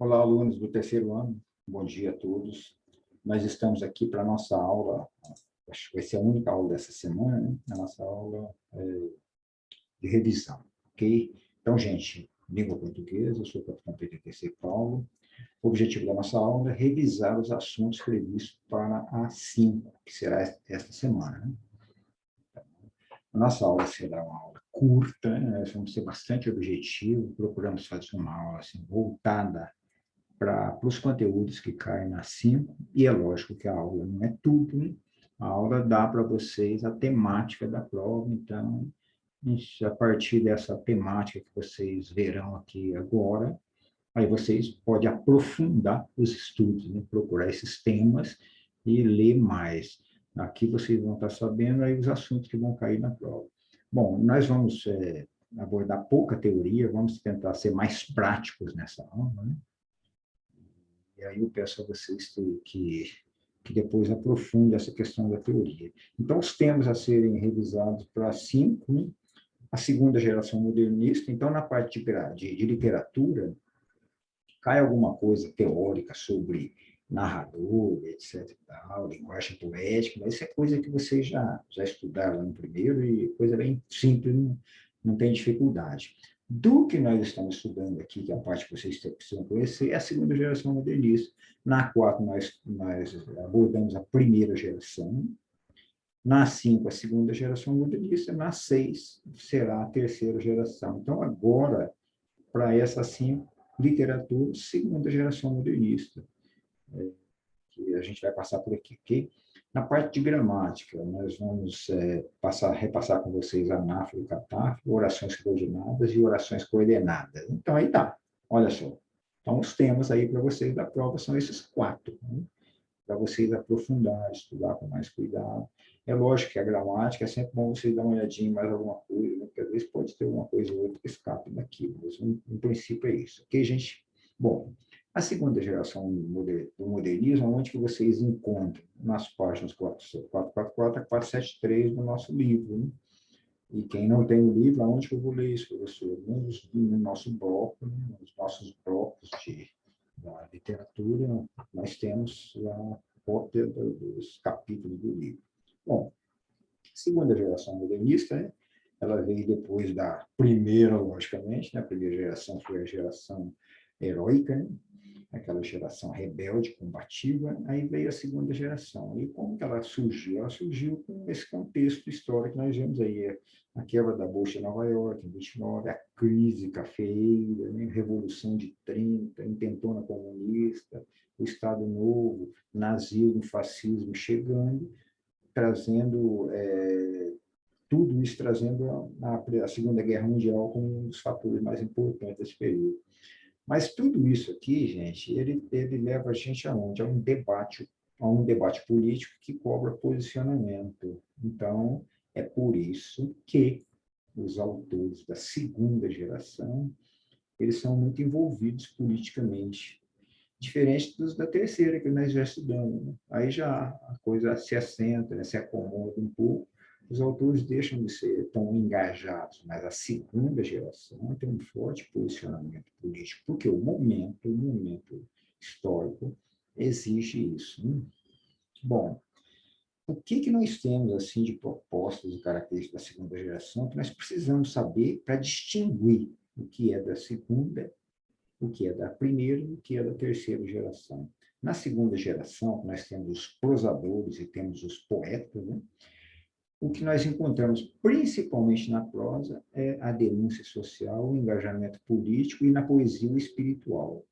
Olá, alunos do terceiro ano. Bom dia a todos. Nós estamos aqui para a nossa aula, acho que vai ser a única aula dessa semana, né? A nossa aula de revisão, ok? Então, gente, língua portuguesa, eu sou o capitão PTTC Paulo. O objetivo da nossa aula é revisar os assuntos previstos para a 5, que será esta semana, né? A nossa aula será uma aula curta, né? Nós vamos ser bastante objetivo, procuramos fazer uma aula assim, voltada para os conteúdos que caem na 5, e é lógico que a aula não é tudo, né? A aula dá para vocês a temática da prova, então, a partir dessa temática que vocês verão aqui agora, aí vocês podem aprofundar os estudos, né? Procurar esses temas e ler mais. Aqui vocês vão estar sabendo aí os assuntos que vão cair na prova. Bom, nós vamos abordar pouca teoria, vamos tentar ser mais práticos nessa aula, né? E aí eu peço a vocês que depois aprofunde essa questão da teoria. Então, os temas a serem revisados para 5, né? A segunda geração modernista. Então, na parte de literatura, cai alguma coisa teórica sobre narrador, etc. e tal, linguagem poética, mas isso é coisa que vocês já estudaram no primeiro e coisa bem simples, não tem dificuldade. Do que nós estamos estudando aqui, que é a parte que vocês precisam conhecer, é a segunda geração modernista. Na 4, nós abordamos a primeira geração. Na 5, a segunda geração modernista. Na 6, será a terceira geração. Então, agora, para essa 5, literatura, segunda geração modernista, que a gente vai passar por aqui, ok? Na parte de gramática, nós vamos repassar com vocês a anáfora e catáfora, orações coordenadas e orações coordenadas. Então, aí tá, olha só. Então, os temas aí para vocês da prova são esses 4, né? Para vocês aprofundar, estudar com mais cuidado. É lógico que a gramática é sempre bom vocês dar uma olhadinha em mais alguma coisa, né? Porque às vezes pode ter uma coisa ou outra que escape daqui, mas no princípio é isso, ok, gente? Bom, a segunda geração do modernismo, onde que vocês encontram nas páginas 444 a 473 do nosso livro, né? E quem não tem o livro, aonde que eu vou ler isso, professor? No nosso bloco, né? Nos nossos blocos da literatura, nós temos a cópia dos capítulos do livro. Bom, segunda geração modernista, né? Ela veio depois da primeira, logicamente, né? A primeira geração foi a geração heróica, né? Aquela geração rebelde, combativa, aí veio a segunda geração. E como que ela surgiu? Ela surgiu com esse contexto histórico que nós vemos aí, a quebra da Bolsa de Nova York, em 29, a crise cafeeira, né? Revolução de 30, intentona comunista, o Estado Novo, nazismo, fascismo chegando, trazendo tudo isso trazendo a Segunda Guerra Mundial como um dos fatores mais importantes desse período. Mas tudo isso aqui, gente, ele leva a gente aonde? A um debate político que cobra posicionamento. Então, é por isso que os autores da segunda geração, eles são muito envolvidos politicamente, diferente dos da terceira, que nós já estudamos, né? Aí já a coisa se assenta, né? Se acomoda um pouco, os autores deixam de ser tão engajados, mas a segunda geração tem um forte posicionamento político, porque o momento histórico exige isso, né? Bom, o que nós temos assim de propostas e características da segunda geração que nós precisamos saber para distinguir o que é da segunda, o que é da primeira e o que é da terceira geração. Na segunda geração, nós temos os prosadores e temos os poetas, né? O que nós encontramos principalmente na prosa é a denúncia social, o engajamento político e na poesia o espiritual,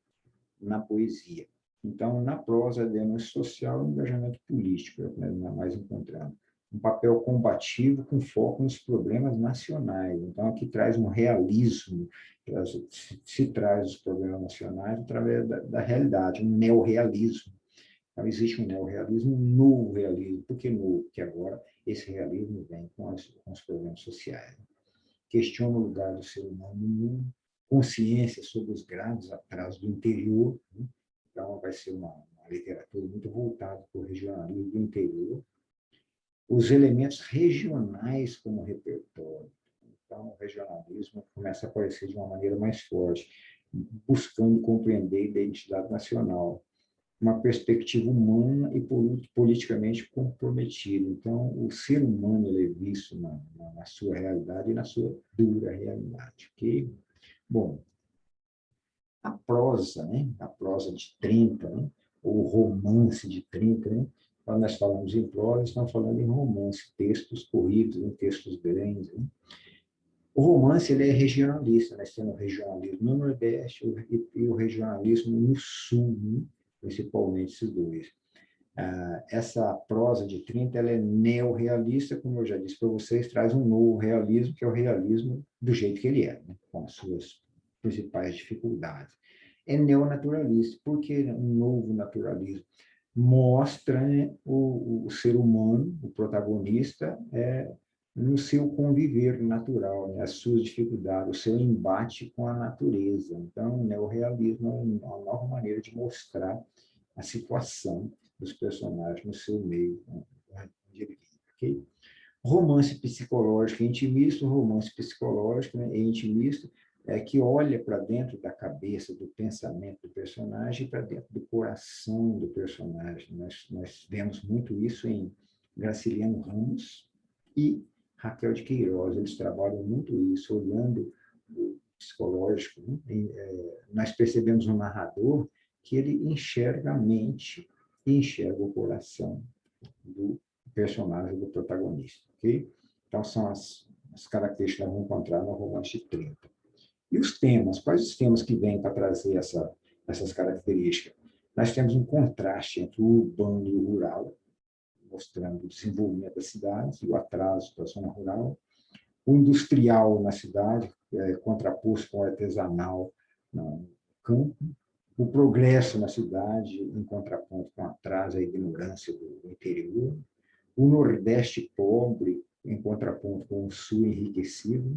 na poesia. Então, na prosa, a denúncia social e o engajamento político é o que nós mais encontramos. Um papel combativo com foco nos problemas nacionais. Então, aqui traz um realismo, se traz os problemas nacionais através da realidade, um neorrealismo. Então, existe um neorrealismo, um novo realismo. Por que novo? Porque agora esse realismo vem com os problemas sociais. Questiona o lugar do ser humano no mundo, consciência sobre os graves atrasos do interior, né? Então, vai ser uma literatura muito voltada para o regionalismo do interior. Os elementos regionais como repertório. Então, o regionalismo começa a aparecer de uma maneira mais forte. buscando compreender a identidade nacional, uma perspectiva humana e politicamente comprometida. Então, o ser humano ele é visto na sua realidade e na sua dura realidade. Okay? Bom, a prosa, né? A prosa de 30, né? O romance de 30, né? Quando nós falamos em prosa, estamos falando em romance, textos corridos, né? Textos grandes. Né? O romance ele é regionalista, nós temos o regionalismo no Nordeste e o regionalismo no Sul, né? Principalmente esses dois. Essa prosa de 30 ela é neorrealista, como eu já disse para vocês, traz um novo realismo, que é o realismo do jeito que ele é, né? Com as suas principais dificuldades. É neonaturalista, porque um novo naturalismo mostra, né, o ser humano, o protagonista, no seu conviver natural, né, as suas dificuldades, o seu embate com a natureza. Então, o neorrealismo é uma nova maneira de mostrar a situação dos personagens no seu meio, onde ele vive. Okay? Romance psicológico e intimista, o romance psicológico, né, e intimista que olha para dentro da cabeça, do pensamento do personagem, para dentro do coração do personagem. Nós vemos muito isso em Graciliano Ramos e Raquel de Queiroz. Eles trabalham muito isso, olhando o psicológico. Né? Nós percebemos no narrador que ele enxerga a mente e enxerga o coração do personagem, do protagonista. Okay? Então, são as características que nós vamos encontrar no romance de 30. E os temas? Quais os temas que vêm para trazer essas características? Nós temos um contraste entre o urbano e o rural, mostrando o desenvolvimento das cidades e o atraso da zona rural. O industrial na cidade, contraposto com o artesanal no campo. O progresso na cidade, em contraponto com o atraso e a ignorância do interior. O Nordeste pobre, em contraponto com o Sul enriquecido.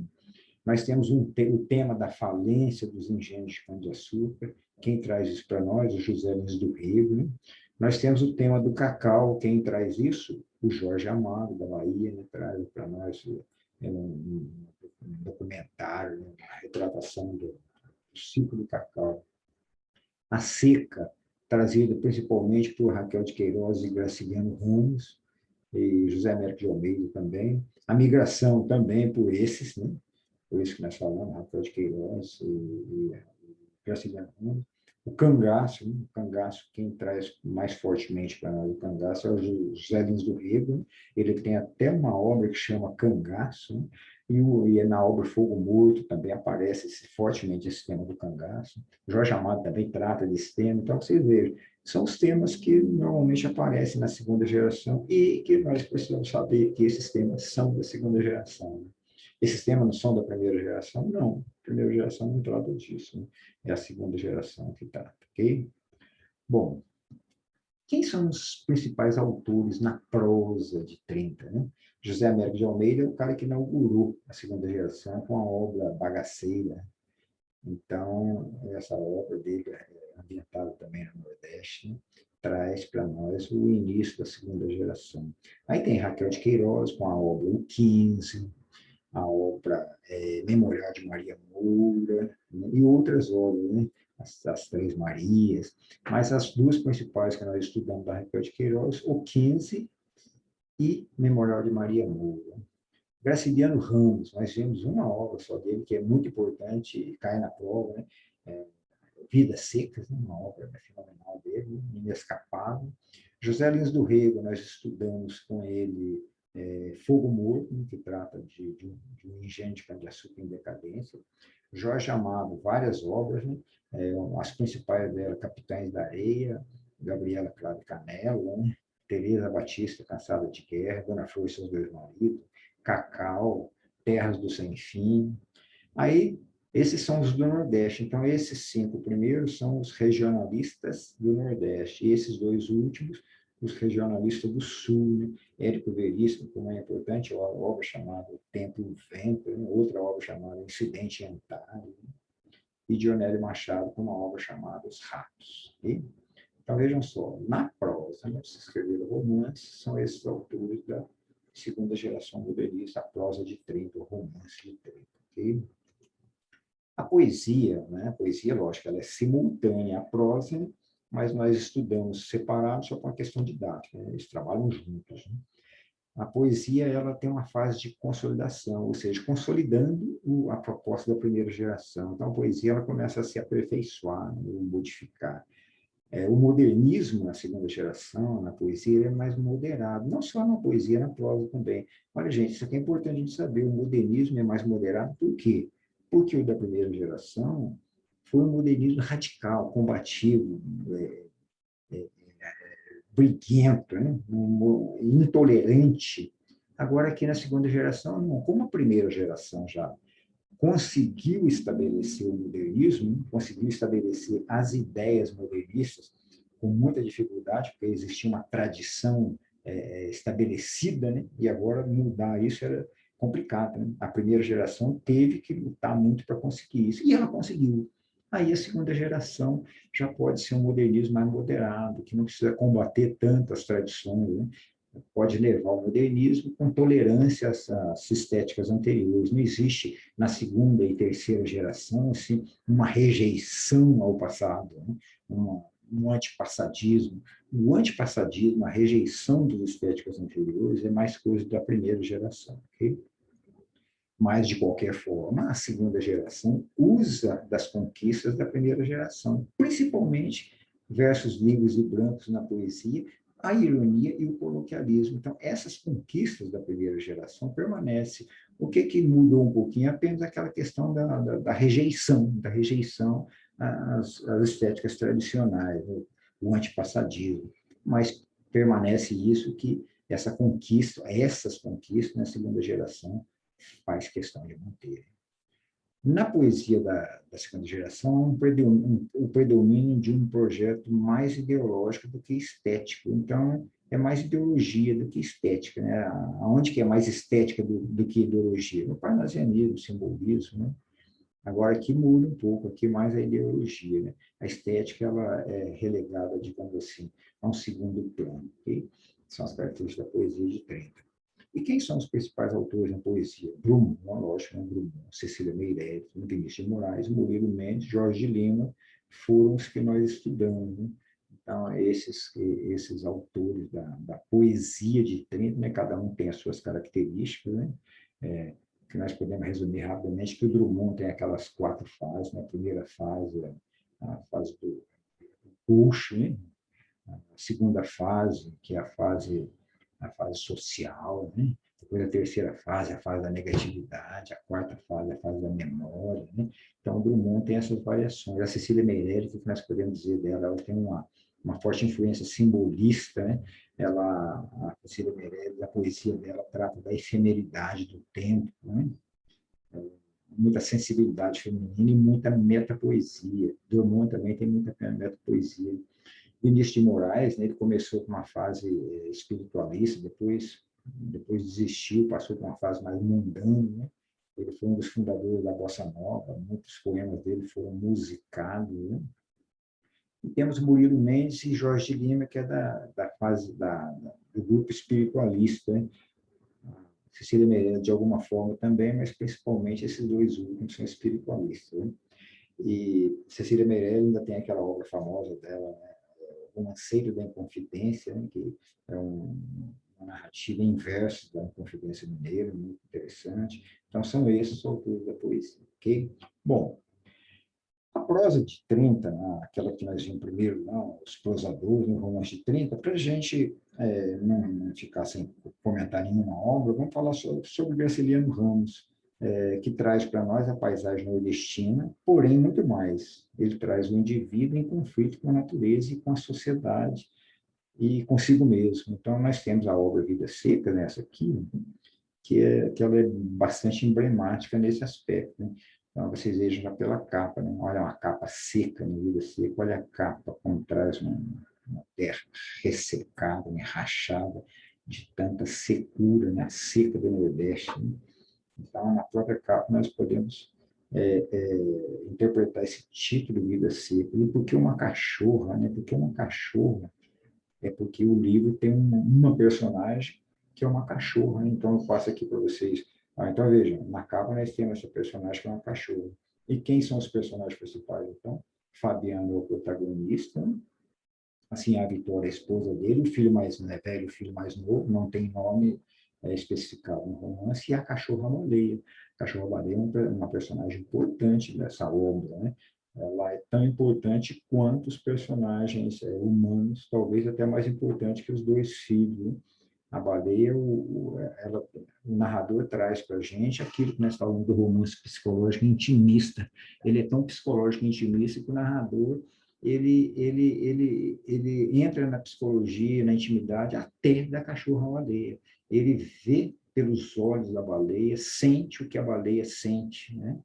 Nós temos o tema da falência dos engenhos de cana-de-açúcar. Quem traz isso para nós? O José Lins do Rego. Né? Nós temos o tema do cacau. Quem traz isso? O Jorge Amado, da Bahia, né? Traz para nós um documentário, uma retratação do ciclo do cacau. A seca, trazida principalmente por Raquel de Queiroz e Graciliano Ramos, e José Américo de Almeida também. A migração também por esses, né? Por isso que nós falamos, Raquel de Queiroz e Graciliano Ramos. O cangaço, né? O cangaço, quem traz mais fortemente para nós o cangaço é o José Lins do Rego. Ele tem até uma obra que chama Cangaço, né? E na obra Fogo Morto também aparece fortemente esse tema do cangaço. Jorge Amado também trata desse tema. Então, vocês vejam, são os temas que normalmente aparecem na segunda geração e que nós precisamos saber que esses temas são da segunda geração. Né? Esses temas não são da primeira geração? Não, a primeira geração não trata disso. Né? É a segunda geração que trata, ok? Bom, quem são os principais autores na prosa de 30? Né? José Américo de Almeida é o cara que inaugurou a segunda geração com a obra Bagaceira. Então, essa obra dele, ambientada também no Nordeste, né? Traz para nós o início da segunda geração. Aí tem Raquel de Queiroz com a obra O 15, a obra Memorial de Maria Moura, né? E outras obras, né? As Três Marias, mas as duas principais que nós estudamos da Raquel de Queiroz, O 15 e Memorial de Maria Moura. Graciliano Ramos, nós vemos uma obra só dele, que é muito importante e cai na prova, né? Vidas Secas, né? Uma obra fenomenal dele, inescapável. José Lins do Rego, nós estudamos com ele Fogo Morto, né? Que trata de um engenho de cana-de-açúcar em decadência. Jorge Amado, várias obras, né? As principais dela, Capitães da Areia, Gabriela Clara Canela, né? Teresa Batista, Cansada de Guerra, Dona Flor e seus dois maridos, Cacau, Terras do Sem Fim. Aí, esses são os do Nordeste. Então, esses 5 primeiros são os regionalistas do Nordeste. E esses 2 últimos, os regionalistas do Sul. Né? Érico Veríssimo, como é importante, uma obra chamada O Tempo e o Vento, né? Outra obra chamada Incidente em Antário, né? E Dionélio Machado, com uma obra chamada Os Ratos. Okay? Então, vejam só, na prosa, né, se escreveram romances, são esses autores da segunda geração moderista, a prosa de 30, o romance de 30. Okay? A poesia, né? A poesia, lógico, ela é simultânea à prosa, né? Mas nós estudamos separados só por uma questão didática, né? Eles trabalham juntos, né? A poesia ela tem uma fase de consolidação, ou seja, consolidando a proposta da primeira geração. Então, a poesia ela começa a se aperfeiçoar, né? Modificar. O modernismo na segunda geração, na poesia, ele é mais moderado, não só na poesia, na prosa também. Olha, gente, isso aqui é importante a gente saber, o modernismo é mais moderado por quê? Porque o da primeira geração foi um modernismo radical, combativo, briguento, né? Intolerante. Agora, aqui na segunda geração, não. Como a primeira geração já conseguiu estabelecer o modernismo, conseguiu estabelecer as ideias modernistas com muita dificuldade, porque existia uma tradição estabelecida, né? E agora mudar isso era complicado. Né? A primeira geração teve que lutar muito para conseguir isso, e ela conseguiu. Aí a segunda geração já pode ser um modernismo mais moderado, que não precisa combater tanto as tradições, né? Pode levar ao modernismo com tolerância às estéticas anteriores. Não existe na segunda e terceira geração assim, uma rejeição ao passado, né? Um antipassadismo. O antipassadismo, a rejeição das estéticas anteriores, é mais coisa da primeira geração. Okay? Mas, de qualquer forma, a segunda geração usa das conquistas da primeira geração, principalmente versos livres e brancos na poesia, a ironia e o coloquialismo. Então, essas conquistas da primeira geração permanecem. O que mudou um pouquinho? Apenas aquela questão da rejeição às estéticas tradicionais, né? O antipassadismo. Mas permanece isso que essas conquistas na segunda geração faz questão de manter. Na poesia da segunda geração, há o predomínio de um projeto mais ideológico do que estético. Então, é mais ideologia do que estética. Né? Onde que é mais estética do que ideologia? No parnasianismo, simbolismo. Né? Agora, aqui muda um pouco, aqui mais a ideologia. Né? A estética ela é relegada, digamos assim, a um segundo plano. Okay? São as características da poesia de Trento. E quem são os principais autores na poesia? Drummond, lógico, Drummond, Cecília Meirelles, Vinícius de Moraes, Murilo Mendes, Jorge de Lima, foram os que nós estudamos. Né? Então, esses autores da poesia de Trento, né? Cada um tem as suas características, né? Que nós podemos resumir rapidamente, que o Drummond tem aquelas 4 fases. Né? A primeira fase, a fase do puxo, né? A segunda fase, que é a fase social, né? Depois a terceira fase, a fase da negatividade, a quarta fase, a fase da memória, né? Então, o Drummond tem essas variações. A Cecília Meirelles, o que nós podemos dizer dela? Ela tem uma forte influência simbolista, né? A Cecília Meirelles, a poesia dela trata da efemeridade do tempo, né? Muita sensibilidade feminina e muita metapoesia. Drummond também tem muita metapoesia. Vinícius de Moraes, né, ele começou com uma fase espiritualista, depois desistiu, passou por uma fase mais mundana. Né? Ele foi um dos fundadores da Bossa Nova, muitos poemas dele foram musicados. Né? E temos Murilo Mendes e Jorge de Lima, que é da fase do grupo espiritualista. Né? Cecília Meirelles, de alguma forma também, mas principalmente esses dois últimos são espiritualistas. Né? E Cecília Meirelles ainda tem aquela obra famosa dela, né? Romanceiro da Inconfidência, né, que é uma narrativa em versos da Inconfidência Mineira, muito interessante. Então, são esses os autores da poesia. Okay? Bom, a prosa de 30, né, aquela que nós vimos primeiro, não, os prosadores, no romance de 30, para a gente não ficar sem comentar nenhuma obra, vamos falar sobre Graciliano Ramos, que traz para nós a paisagem nordestina, porém muito mais. Ele traz o indivíduo em conflito com a natureza e com a sociedade e consigo mesmo. Então, nós temos a obra Vida Seca, nessa aqui, que ela é bastante emblemática nesse aspecto. Né? Então, vocês vejam já pela capa, né? Olha uma capa seca, né? Vida Seca, olha a capa, como traz uma terra ressecada, né? Rachada, de tanta secura, né? Seca do Nordeste. Né? Então, na própria capa, nós podemos interpretar esse título, Vida Seca. E por que uma cachorra? Né? Por que uma cachorra? É porque o livro tem uma personagem que é uma cachorra. Né? Então, eu passo aqui para vocês. Então, vejam, na capa nós temos essa personagem que é uma cachorra. E quem são os personagens principais, então? Fabiano é o protagonista, né? Assim, a Vitória é a esposa dele, o filho mais velho, o filho mais novo, não tem nome especificado no romance, e a cachorra-baleia. A cachorra-baleia é uma personagem importante dessa obra, né? Ela é tão importante quanto os personagens humanos, talvez até mais importante que os dois filhos, né? A baleia, o narrador traz para a gente aquilo que nós falamos do romance psicológico intimista. Ele é tão psicológico e intimista que o narrador ele entra na psicologia, na intimidade, até da cachorra-baleia. Ele vê pelos olhos da baleia, sente o que a baleia sente, né?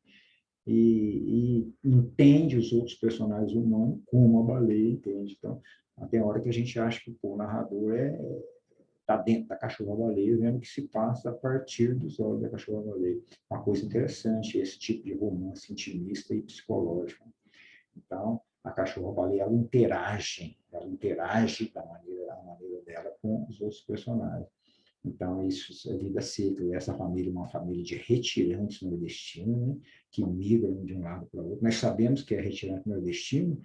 E entende os outros personagens humanos como a baleia entende. Então, até a hora que a gente acha que o narrador está dentro da cachorra-baleia, vendo o que se passa a partir dos olhos da cachorra-baleia. Uma coisa interessante, esse tipo de romance intimista e psicológico. Então, a cachorra-baleia, ela interage da maneira dela com os outros personagens. Então, isso é vida seca. E essa família é uma família de retirantes nordestinos, né, que migram de um lado para o outro. Nós sabemos que é retirante nordestino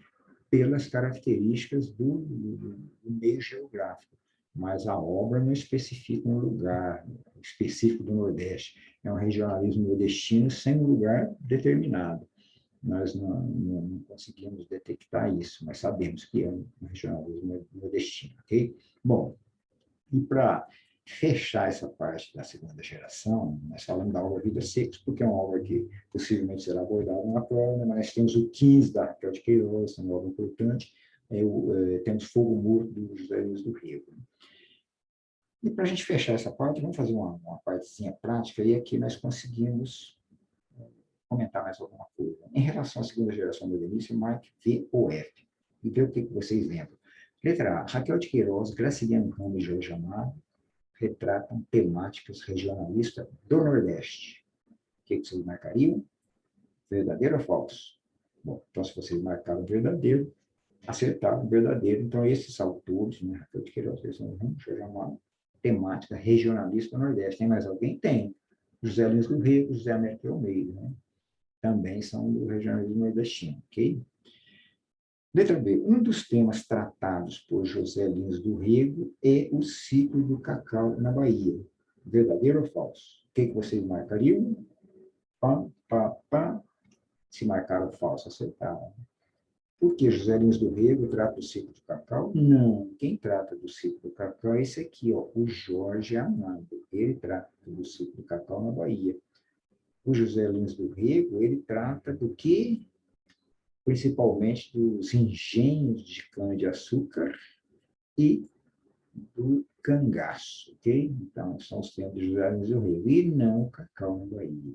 pelas características do meio geográfico, mas a obra não especifica um lugar específico do Nordeste. É um regionalismo nordestino sem um lugar determinado. Nós não conseguimos detectar isso, mas sabemos que é um regionalismo nordestino, ok? Bom, e para fechar essa parte da segunda geração, nós falamos da obra Vidas Secas, porque é uma obra que possivelmente será abordada na prova, mas nós temos o 15 da Raquel de Queiroz, uma obra importante, temos Fogo Morto do José Luiz do Rio. E para a gente fechar essa parte, vamos fazer uma partezinha prática, e aqui nós conseguimos comentar mais alguma coisa. Em relação à segunda geração modernista, marque V ou F, e ver o que vocês lembram. Letra A, Raquel de Queiroz, Graciliano Ramos e Jorge Amado retratam temáticas regionalistas do Nordeste. O que vocês marcariam? Verdadeiro ou falso? Bom, então se vocês marcaram verdadeiro, acertaram verdadeiro. Então esses autores, né, Raquel de Queiroz, Graciliano Ramos, Jorge Amado, temática regionalista do Nordeste. Tem mais alguém? Tem. José Lins do Rio, José Américo Almeida, né? Também são do regionalismo nordestino, ok? Letra B. Um dos temas tratados por José Lins do Rego é o ciclo do cacau na Bahia. Verdadeiro ou falso? O que vocês marcariam? Pá, pá, pá. Se marcaram falso, acertaram. Por que José Lins do Rego trata do ciclo do cacau? Não. Quem trata do ciclo do cacau é esse aqui, ó, o Jorge Amado. Ele trata do ciclo do cacau na Bahia. O José Lins do Rego, ele trata do que? Principalmente dos engenhos de cana-de-açúcar e do cangaço, ok? Então, são os temas de José Lins do Rio, e não o cacau na Bahia.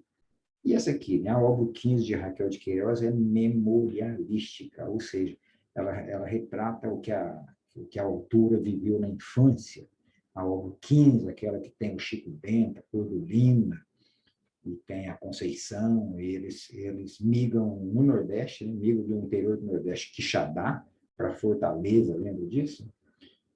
E essa aqui, né, a obra 15 de Raquel de Queiroz é memorialística, ou seja, ela retrata o que a autora viveu na infância. A obra 15, aquela que tem o Chico Bento, a Cordolina, e tem a Conceição, eles migram no Nordeste, né? Migram do interior do Nordeste, Quixadá, para Fortaleza, lembra disso?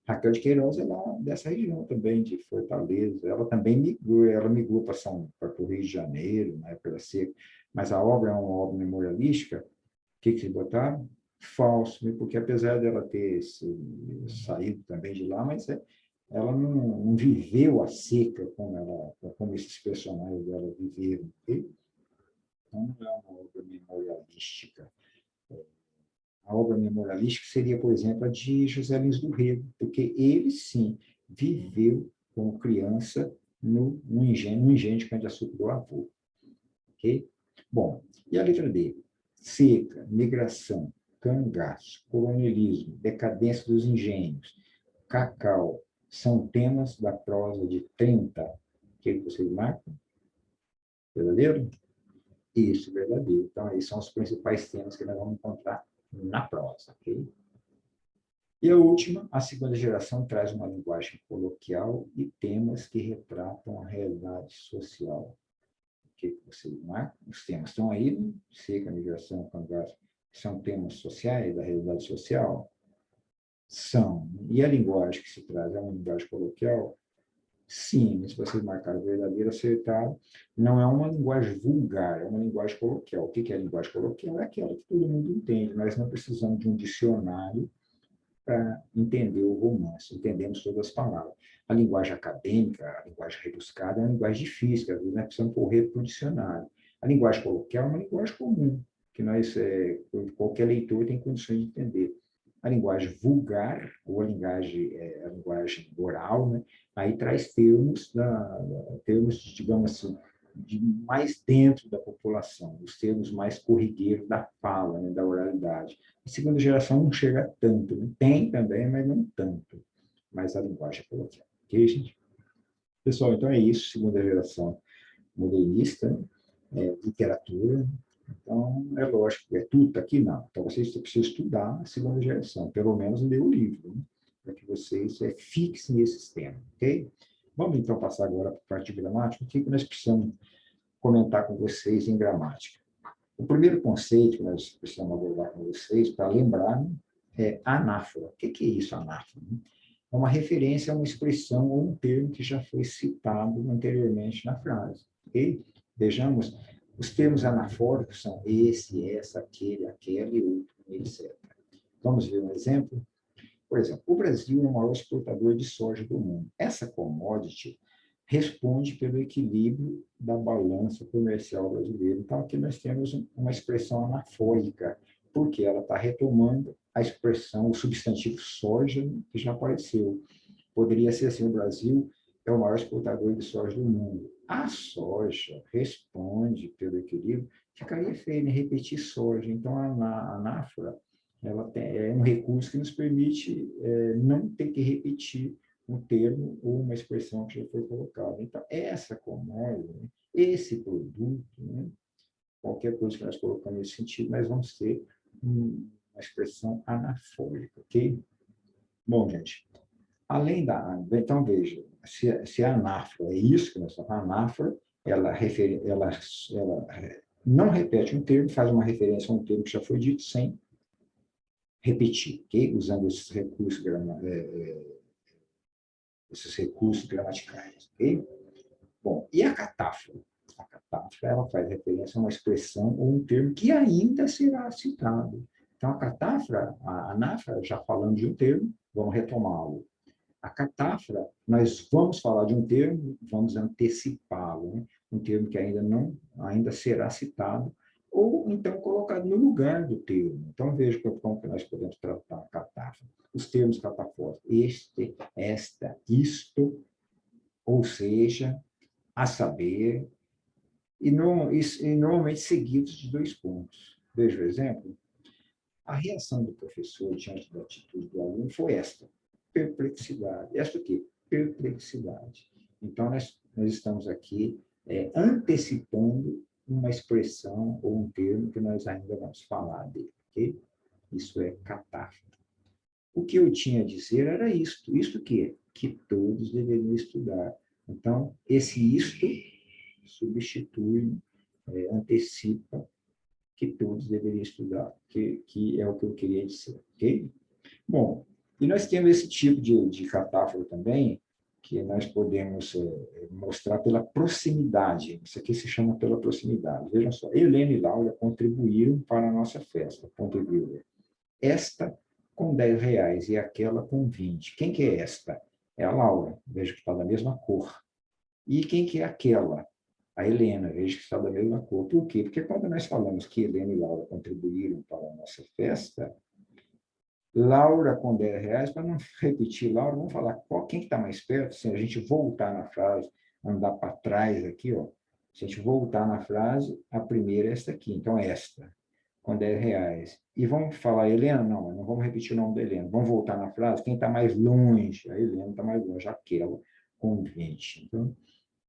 Raquel de Queiroz é lá dessa região também, de Fortaleza. Ela também migrou para o Rio de Janeiro, na época da seca. Mas a obra é uma obra memorialística. O que vocês botaram? Falso, né? Porque apesar dela ter saído também de lá, mas ela não viveu a seca como esses personagens dela viveram. Okay? Então, não é uma obra memorialística. A obra memorialística seria, por exemplo, a de José Lins do Rego, porque ele, sim, viveu como criança no engenho de cana-de-açúcar do avô. Okay? Bom, e a letra D? Seca, migração, cangaço, colonialismo, decadência dos engenhos, cacau, são temas da prosa de 30. O que vocês marcam? Verdadeiro? Isso, verdadeiro. Então, aí são os principais temas que nós vamos encontrar na prosa, ok? E a última, a segunda geração traz uma linguagem coloquial e temas que retratam a realidade social. O que vocês marcam? Os temas estão aí, né? Seca, migração, cangaço, são temas sociais, da realidade social? São. E a linguagem que se traz é uma linguagem coloquial? Sim, se vocês marcaram verdadeiro, acertaram. Não é uma linguagem vulgar, é uma linguagem coloquial. O que é a linguagem coloquial? É aquela que todo mundo entende. Nós não precisamos de um dicionário para entender o romance, entendemos todas as palavras. A linguagem acadêmica, a linguagem rebuscada, é uma linguagem difícil, que às vezes nós precisamos correr para o dicionário. A linguagem coloquial é uma linguagem comum, que qualquer leitor tem condições de entender. A linguagem vulgar, ou a linguagem oral, né, aí traz termos, digamos assim, de mais dentro da população, os termos mais corriqueiros da fala, né, da oralidade. A segunda geração não chega tanto, né? Tem também, mas não tanto. Mas a linguagem é coloquial. Ok, gente? Pessoal, então é isso. Segunda geração modernista, né? Literatura. Então, é lógico, é tudo aqui não. Então, vocês precisam estudar a segunda geração, pelo menos ler o livro, né? Para que vocês fixem esses temas, ok? Vamos então passar agora para a parte de gramática. O que nós precisamos comentar com vocês em gramática? O primeiro conceito que nós precisamos abordar com vocês, para lembrar, né, é anáfora. O que é isso, anáfora? É uma referência a uma expressão ou um termo que já foi citado anteriormente na frase. Ok? Vejamos, os termos anafóricos são esse, essa, aquele, aquela e outro, etc. Vamos ver um exemplo? Por exemplo, o Brasil é o maior exportador de soja do mundo. Essa commodity responde pelo equilíbrio da balança comercial brasileira. Então, aqui nós temos uma expressão anafórica, porque ela está retomando a expressão, o substantivo soja, que já apareceu. Poderia ser assim: o Brasil é o maior exportador de soja do mundo. A soja responde pelo equilíbrio, ficaria feio em repetir soja. Então, a anáfora é um recurso que nos permite não ter que repetir um termo ou uma expressão que já foi colocada. Então, essa commodity, né, esse produto, né, qualquer coisa que nós colocamos nesse sentido, nós vamos ter uma expressão anafórica, ok? Bom, gente, além da... Então, veja, se a anáfora é isso que nós estamos falando, a anáfora, ela não repete um termo, faz uma referência a um termo que já foi dito sem repetir, ok? Usando esses recursos gramaticais, ok? Bom, e a catáfora? A catáfora, ela faz referência a uma expressão ou um termo que ainda será citado. Então, a catáfora, a anáfora, já falando de um termo, vamos retomá-lo. A catáfora, nós vamos falar de um termo, vamos antecipá-lo, né? Um termo que ainda será citado, ou então colocado no lugar do termo. Então, veja como que nós podemos tratar a catáfora. Os termos catafóricos, este, esta, isto, ou seja, a saber, e normalmente seguidos de dois pontos. Veja o exemplo. A reação do professor diante da atitude do aluno foi esta: perplexidade. Esta o quê? Perplexidade. Então, nós estamos aqui antecipando uma expressão ou um termo que nós ainda vamos falar dele, ok? Isso é catáfora. O que eu tinha a dizer era isto. Isto o quê? Que todos deveriam estudar. Então, esse isto substitui, antecipa que todos deveriam estudar, que é o que eu queria dizer, ok? Bom, e nós temos esse tipo de catáfora também, que nós podemos mostrar pela proximidade. Isso aqui se chama pela proximidade. Vejam só, Helena e Laura contribuíram para a nossa festa. Contribuíram. Esta com R$ 10 e aquela com 20. Quem que é esta? É a Laura. Veja que está da mesma cor. E quem que é aquela? A Helena, veja que está da mesma cor. Por quê? Porque quando nós falamos que Helena e Laura contribuíram para a nossa festa, Laura com R$ 10, para não repetir Laura, vamos falar quem está mais perto, se a gente voltar na frase, andar para trás aqui, ó, se a gente voltar na frase, a primeira é esta aqui, então esta, com R$ 10. E vamos falar Helena? Não vamos repetir o nome da Helena, vamos voltar na frase, quem está mais longe? A Helena está mais longe, aquela com 20. Então,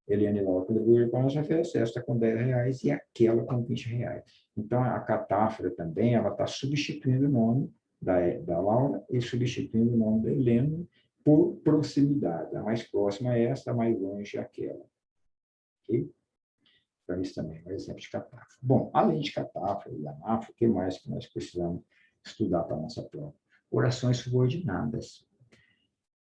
Eliane Laura contribuiu para a nossa festa, esta com R$ 10 e aquela com R$ 20. Então, a catáfora também, ela está substituindo o nome da Laura e substituindo o nome da Helena por proximidade. A mais próxima é esta, a mais longe é aquela. Ok? Então, isso também é um exemplo de catáfora. Bom, além de catáfora e anáfora, o que mais que nós precisamos estudar para a nossa prova? Orações subordinadas.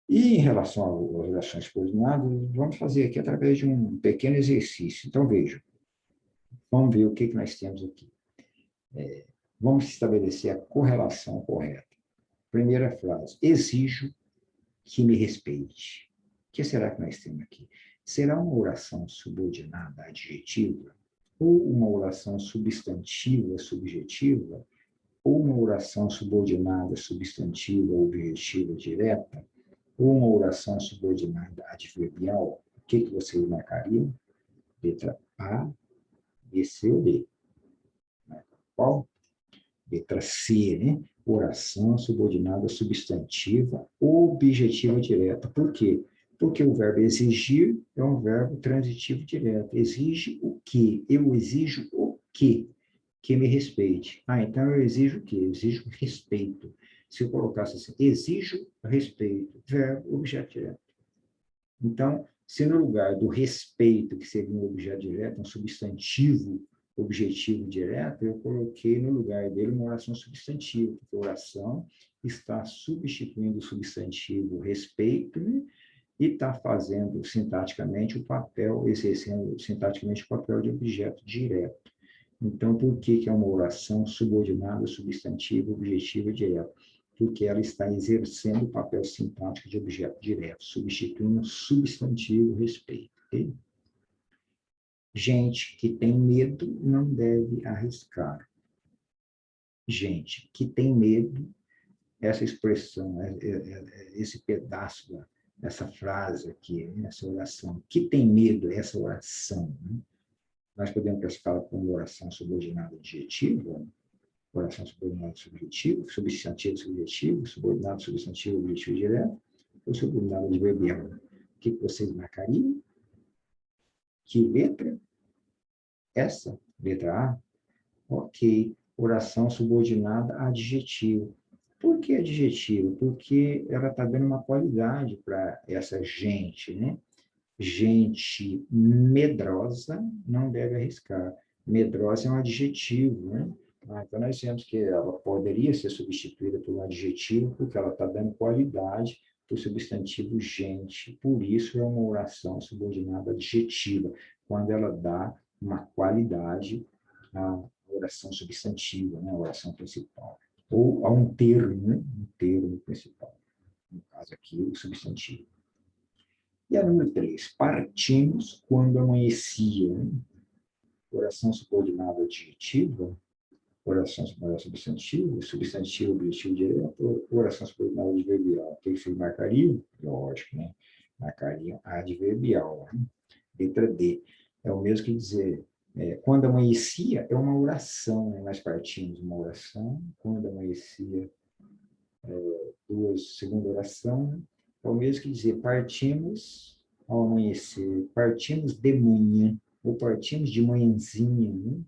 E em relação às orações coordenadas, vamos fazer aqui através de um pequeno exercício. Então, vejam, vamos ver o que nós temos aqui. Vamos estabelecer a correlação correta. Primeira frase, exijo que me respeite. O que será que nós temos aqui? Será uma oração subordinada adjetiva? Ou uma oração substantiva subjetiva? Ou uma oração subordinada substantiva objetiva direta? Ou uma oração subordinada adverbial? O que vocês marcariam? Letra A, B, C ou D? Qual? Letra C, né? Oração subordinada substantiva objetiva direta. Por quê? Porque o verbo exigir é um verbo transitivo direto. Exige o quê? Eu exijo o quê? Que me respeite. Então eu exijo o quê? Eu exijo respeito. Se eu colocasse assim, exijo respeito, verbo, objeto direto. Então, se no lugar do respeito, que seria um objeto direto, um substantivo objetivo direto, eu coloquei no lugar dele uma oração substantiva, porque a oração está substituindo o substantivo respeito, né? E está fazendo sintaticamente o papel, exercendo sintaticamente o papel de objeto direto. Então, por que é uma oração subordinada, substantiva, objetiva direta? Porque ela está exercendo o papel sintático de objeto direto, substituindo substantivo respeito. Okay? Gente que tem medo não deve arriscar. Gente que tem medo, essa expressão, esse pedaço, essa frase aqui, essa oração, que tem medo, essa oração, né? Nós podemos classificá-la como oração subordinada adjetiva, oração subordinada subjetiva, substantivo subjetivo, subordinado substantivo objetivo direto, ou subordinado adverbial. O que vocês marcariam? Que letra? Essa, letra A? Ok. Oração subordinada adjetiva. Por que adjetivo? Porque ela está dando uma qualidade para essa gente, né? Gente medrosa não deve arriscar. Medrosa é um adjetivo, né? Então, nós temos que ela poderia ser substituída por um adjetivo, porque ela está dando qualidade para o substantivo gente. Por isso, é uma oração subordinada adjetiva, quando ela dá uma qualidade à oração substantiva, né? A oração principal. Ou a um termo, né? Um termo principal. No caso aqui, o substantivo. E a número 3, partimos quando amanhecia. Né? Oração subordinada adjetiva, oração subordinada substantiva, substantivo objetivo direto, oração subordinada adverbial. O que vocês marcariam? Lógico, né? Marcariam adverbial. Né? Letra D. É o mesmo que dizer, quando amanhecia, é uma oração, né? Nós partimos uma oração, quando amanhecia, segunda oração, né? É o mesmo que dizer, partimos ao amanhecer, partimos de manhã, ou partimos de manhãzinha, né?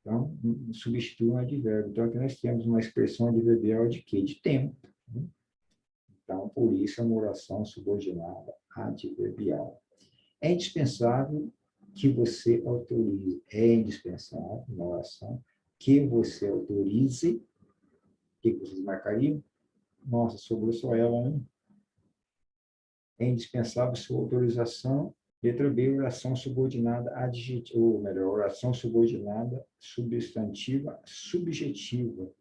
Então, substitui um advérbio. Então, aqui nós temos uma expressão adverbial de quê? De tempo. Né? Então, por isso, é uma oração subordinada adverbial. É indispensável que você autorize, é indispensável uma oração que você autorize, o que vocês marcariam? Nossa, sobrou só ela, né? É indispensável sua autorização. Letra B, oração subordinada adjetiva, ou melhor, oração subordinada substantiva subjetiva.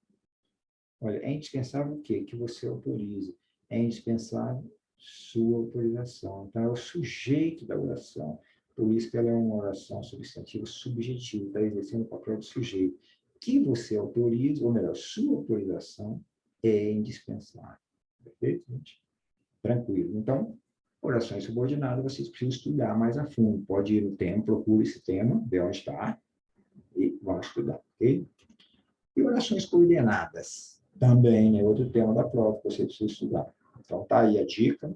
Olha, é indispensável o quê? Que você autorize. É indispensável sua autorização. Então, é o sujeito da oração. Por isso que ela é uma oração substantiva subjetiva, está exercendo o papel do sujeito. Que você autorize, ou melhor, sua autorização é indispensável. Perfeito, gente? Tranquilo. Então, orações subordinadas, vocês precisam estudar mais a fundo. Pode ir no tema, procure esse tema, ver onde está, e vamos estudar, ok? E orações coordenadas, também é outro tema da prova que você precisa estudar. Então, tá aí a dica, né?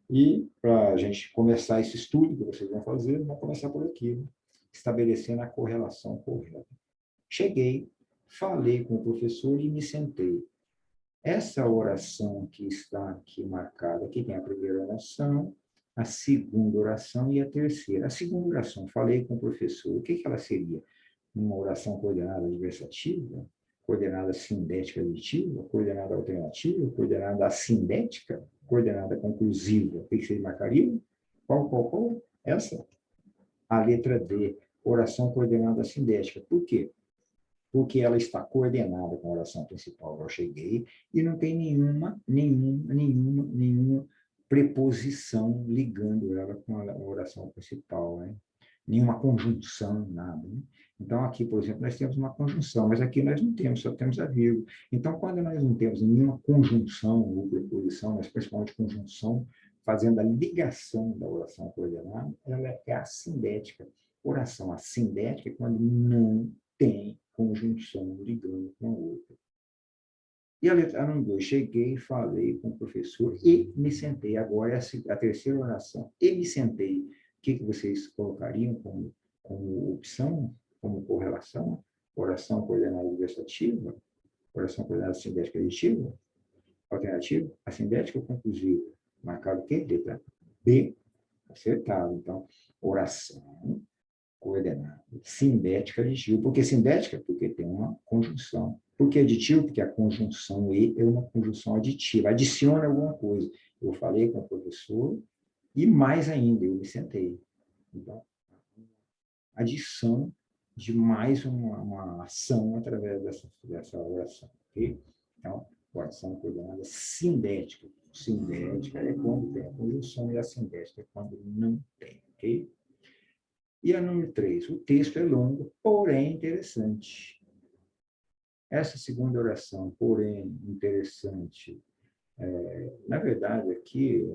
E para a gente começar esse estudo que vocês vão fazer, vamos começar por aqui, né? Estabelecendo a correlação correta. Cheguei, falei com o professor e me sentei. Essa oração que está aqui marcada, aqui tem a primeira oração, a segunda oração e a terceira. A segunda oração, falei com o professor, o que ela seria? Uma oração coordenada adversativa, coordenada sindética aditiva, coordenada alternativa, coordenada assindética? coordenada conclusiva. O que vocês marcariam? Qual? Essa? A letra D, oração coordenada sindética. Por quê? Porque ela está coordenada com a oração principal. Eu cheguei e não tem nenhuma preposição ligando ela com a oração principal, né? Nenhuma conjunção, nada. Né? Então, aqui, por exemplo, nós temos uma conjunção, mas aqui nós não temos, só temos a vírgula. Então, quando nós não temos nenhuma conjunção ou preposição, mas principalmente conjunção, fazendo a ligação da oração coordenada, ela é assindética. Oração assindética é quando não tem conjunção ligando com a outra. E a letra número 2, cheguei, falei com o professor e me sentei. Agora é a terceira oração. E me sentei. O que vocês colocariam como opção, como correlação? Oração coordenada adversativa? Oração coordenada sindética aditiva? Alternativa? Assindética ou conclusiva? Marcado o quê? Letra B. Acertado. Então, oração coordenada sindética aditiva. Por que sindética? Porque tem uma conjunção. Por que aditivo? Porque a conjunção E é uma conjunção aditiva. Adiciona alguma coisa. Eu falei com o professor e mais ainda, eu me sentei. Então, adição de mais uma ação através dessa oração. Okay? Então, oração coordenada sindética. Sindética é quando tem a conjunção e a sindética é quando não tem. Ok? E a número 3, o texto é longo, porém interessante. Essa segunda oração, porém interessante, na verdade, aqui,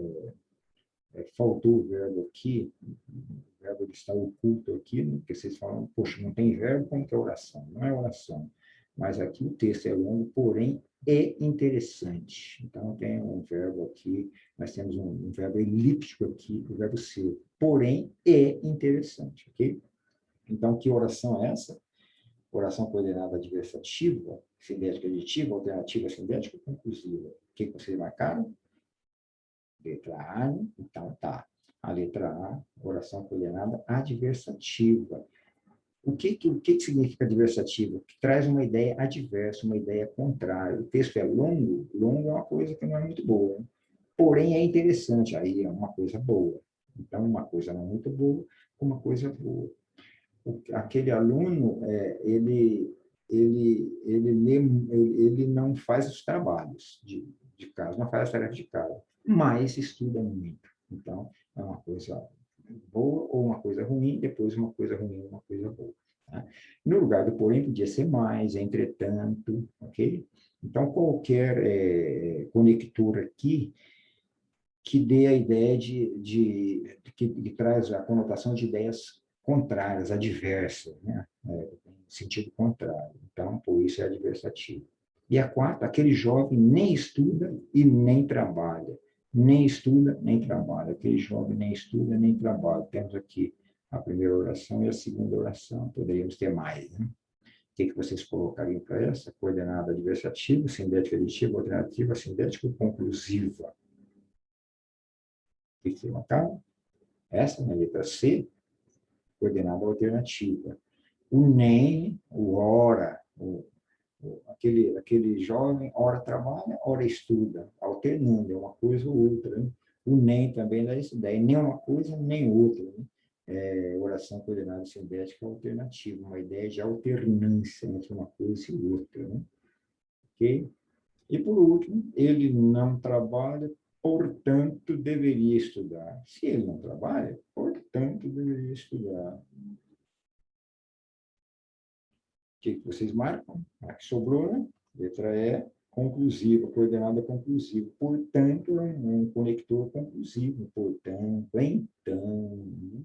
faltou o verbo aqui, o verbo está oculto aqui, né? Porque vocês falam, poxa, não tem verbo, como que é oração? Não é oração. Mas aqui o texto é longo, porém é interessante. Então, tem um verbo aqui, nós temos um verbo elíptico aqui, o verbo ser. Porém, é interessante, ok? Então, que oração é essa? Oração coordenada adversativa, sindética aditiva, alternativa sindética conclusiva. O que vocês marcaram? Letra A, né? Então tá. A letra A, oração coordenada adversativa. O que significa adversativa? Que traz uma ideia adversa, uma ideia contrária. O texto é longo, longo é uma coisa que não é muito boa, né? Porém é interessante, aí é uma coisa boa. Então, uma coisa não muito boa, uma coisa boa. Aquele aluno, ele não faz os trabalhos de casa, não faz as tarefas de casa, mas estuda muito. Então, é uma coisa boa ou uma coisa ruim, depois uma coisa ruim, uma coisa boa. Tá? No lugar do porém, podia ser mais, entretanto, ok? Então, qualquer conector aqui que dê a ideia que traz a conotação de ideias contrárias, adversas, né? Sentido contrário. Então, por isso é adversativo. E a quarta, aquele jovem nem estuda e nem trabalha. Nem estuda, nem trabalha. Aquele jovem nem estuda, nem trabalha. Temos aqui a primeira oração e a segunda oração. Poderíamos ter mais, né? O que vocês colocariam para essa? Coordenada adversativa, sindética aditiva, alternativa, sindética conclusiva. O que você marcaram? Essa, na letra C, coordenada alternativa. O nem, o ora, aquele jovem, ora trabalha, ora estuda, alternando, é uma coisa ou outra. Né? O nem também dá essa ideia, nem uma coisa, nem outra. Né? Oração coordenada sindética alternativa, uma ideia de alternância entre uma coisa e outra. Né? Ok? E, por último, ele não trabalha, portanto, deveria estudar. Se ele não trabalha, portanto, deveria estudar. O que vocês marcam? Aqui sobrou, né? Letra E, conclusiva, coordenada conclusiva. Portanto, é um conector conclusivo. Portanto, então.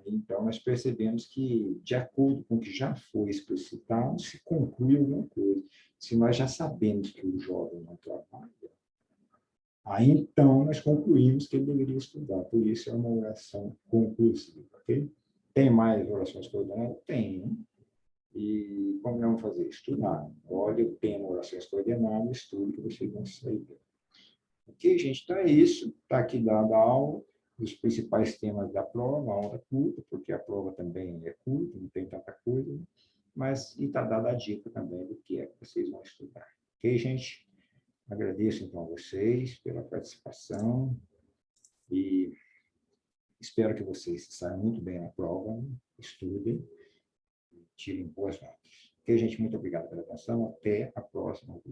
Então, nós percebemos que, de acordo com o que já foi explicitado, se conclui alguma coisa. Se nós já sabemos que o jovem não trabalha, aí então nós concluímos que ele deveria estudar. Por isso é uma oração conclusiva. Okay? Tem mais orações coordenadas? Tem. Né? E como vamos fazer? Estudar. Olha o tema orações coordenadas, estude que vocês vão sair. Ok, gente? Então é isso. Está aqui dada a aula. Os principais temas da prova, a aula curta, porque a prova também é curta, não tem tanta coisa, né? Mas está dada a dica também do que é que vocês vão estudar. Ok, gente? Agradeço, então, a vocês pela participação e espero que vocês saiam muito bem na prova, estudem, tirem boas notas. Ok, gente? Muito obrigado pela atenção. Até a próxima.